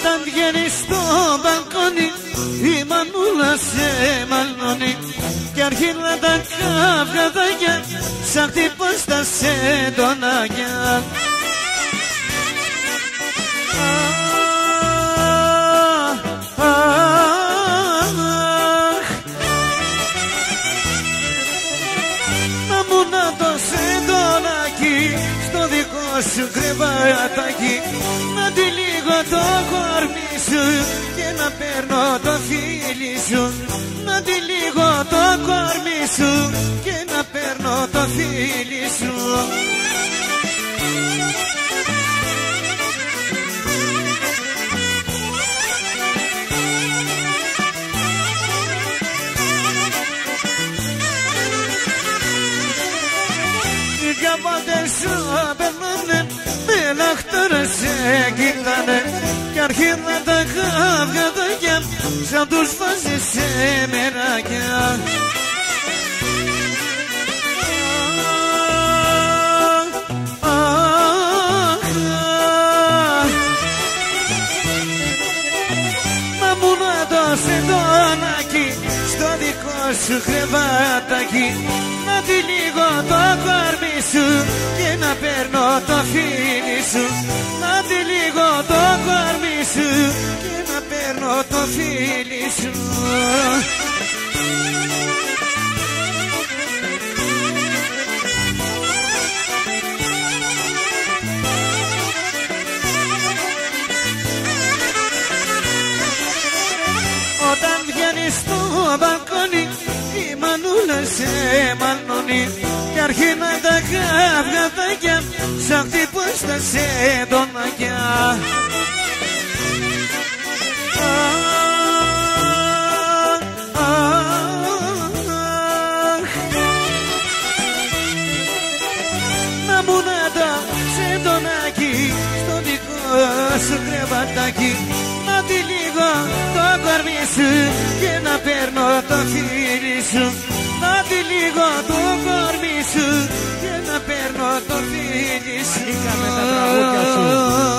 Όταν βγαίνεις στο μπαλκόνι η μανούλα σε μαλώνει κι αρχίζουν τα καυγαδάκια σαν χτυπάς τα σεντονάκια. Να μου να το σεντονάκι στο δικό σου κρεβατάκι, να τυλίγω το κορμί σου και να παίρνω το φίλι σου, να τυλίγω το κορμί σου και να παίρνω το φίλι σου. Οι διαβάτες σου περνάνε, με λαχτάρα σε κοιτάνε κι αρχίζουν τα καυγαδάκια σαν τους βάζεις σε μεράκια. Να μου να το σεντονάκι στο δικό σου κρεβατάκι, να τυλίγω το κορμί σου και να παίρνω το φίλι σου, να τυλίγω το κορμί σου και να παίρνω το φίλι σου. Όταν βγαίνεις στο μπαλκόνι η μανούλα σε μαλώνει κι αρχίζουν τα καυγαδάκια σαν χτυπάς τα σεντονάκια. Να μου να το σεντονάκι στο δικό σου κρεβατάκι, να τυλίγω το κορμί σου και να παίρνω το φίλι σου, να τυλίγω το κορμί σου και να παίρνω το φίλι σου. Είχαμε τα τραγούδια σου.